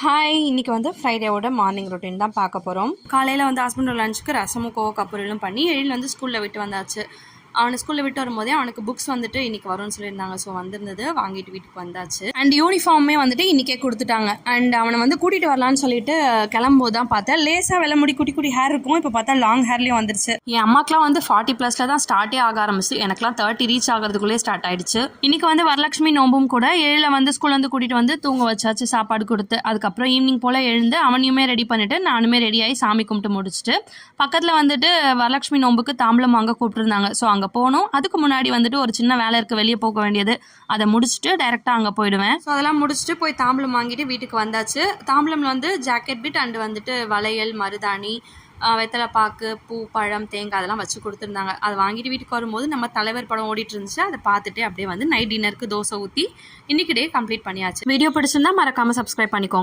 Hi, இன்றைக்கி வந்து ஃப்ரைடேவோட morning routine தான் பார்க்க போகிறோம். காலையில் வந்து ஹஸ்பண்டோட லஞ்சுக்கு ரசமும் கோவக்காய் பொரியலும் பண்ணி எழில் வந்து ஸ்கூலில் விட்டு வந்தாச்சு. அவனை ஸ்கூலில் விட்டு வரும்போதே அவனுக்கு புக்ஸ் வந்துட்டு இன்றைக்கி வரும்னு சொல்லியிருந்தாங்க. ஸோ வந்திருந்தது, வாங்கிட்டு வீட்டுக்கு வந்தாச்சு. அண்ட் யூனிஃபார்மே வந்துட்டு இன்றைக்கே கொடுத்துட்டாங்க. அண்ட் அவனை வந்து கூட்டிகிட்டு வரலான்னு சொல்லிட்டு கிளம்பும்போது தான் பார்த்தேன், லேசாக வெள்ளமுடி குட்டி குட்டி ஹேர் இருக்கும். இப்போ பார்த்தா லாங் ஹேர்லேயும் வந்துருச்சு. என் அம்மாக்கெலாம் வந்து 40+ தான் ஸ்டார்ட்டே ஆக ஆரம்பிச்சு. எனக்குலாம் 30 ரீச் ஆகிறதுக்குள்ளே ஸ்டார்ட் ஆயிடுச்சு. இன்றைக்கி வந்து வரலட்சுமி நோம்பும் கூட. எழில வந்து ஸ்கூலில் வந்து கூட்டிகிட்டு வந்து தூங்க வச்சாச்சு, சாப்பாடு கொடுத்து. அதுக்கப்புறம் ஈவினிங் போல் எழுந்து அவனையுமே ரெடி பண்ணிவிட்டு நானுமே ரெடியாகி சாமி கும்பிட்டு முடிச்சுட்டு பக்கத்தில் வந்துட்டு வரலட்சுமி நோம்புக்கு தாம்பலம் வாங்க கூப்பிட்டுருந்தாங்க. ஸோ அங்கே போகணும். அதுக்கு முன்னாடி வந்துட்டு ஒரு சின்ன வேலை இருக்குது, வெளியே போக வேண்டியது. அதை முடிச்சுட்டு டைரெக்டாக அங்கே போயிடுவேன். ஸோ அதெல்லாம் முடிச்சுட்டு போய் தாம்பலம் வாங்கிட்டு வீட்டுக்கு வந்தாச்சு. தாம்பலம் வந்து ஜாக்கெட் பிட் அண்டு வந்துட்டு வளையல், மருதாணி, வெத்தலை பாக்கு, பூ, பழம், தேங்காய் அதெல்லாம் வச்சு கொடுத்துருந்தாங்க. அதை வாங்கிட்டு வீட்டுக்கு வரும்போது நம்ம தலைவர் படம் ஓடிட்டு இருந்துச்சு. அதை பார்த்துட்டு அப்படியே வந்து நைட் டின்னருக்கு தோசை ஊற்றி இன்றைக்கி டே கம்ப்ளீட் பண்ணியாச்சு. வீடியோ பிடிச்சிருந்தா மறக்காமல் சப்ஸ்கிரைப் பண்ணிக்கோங்க.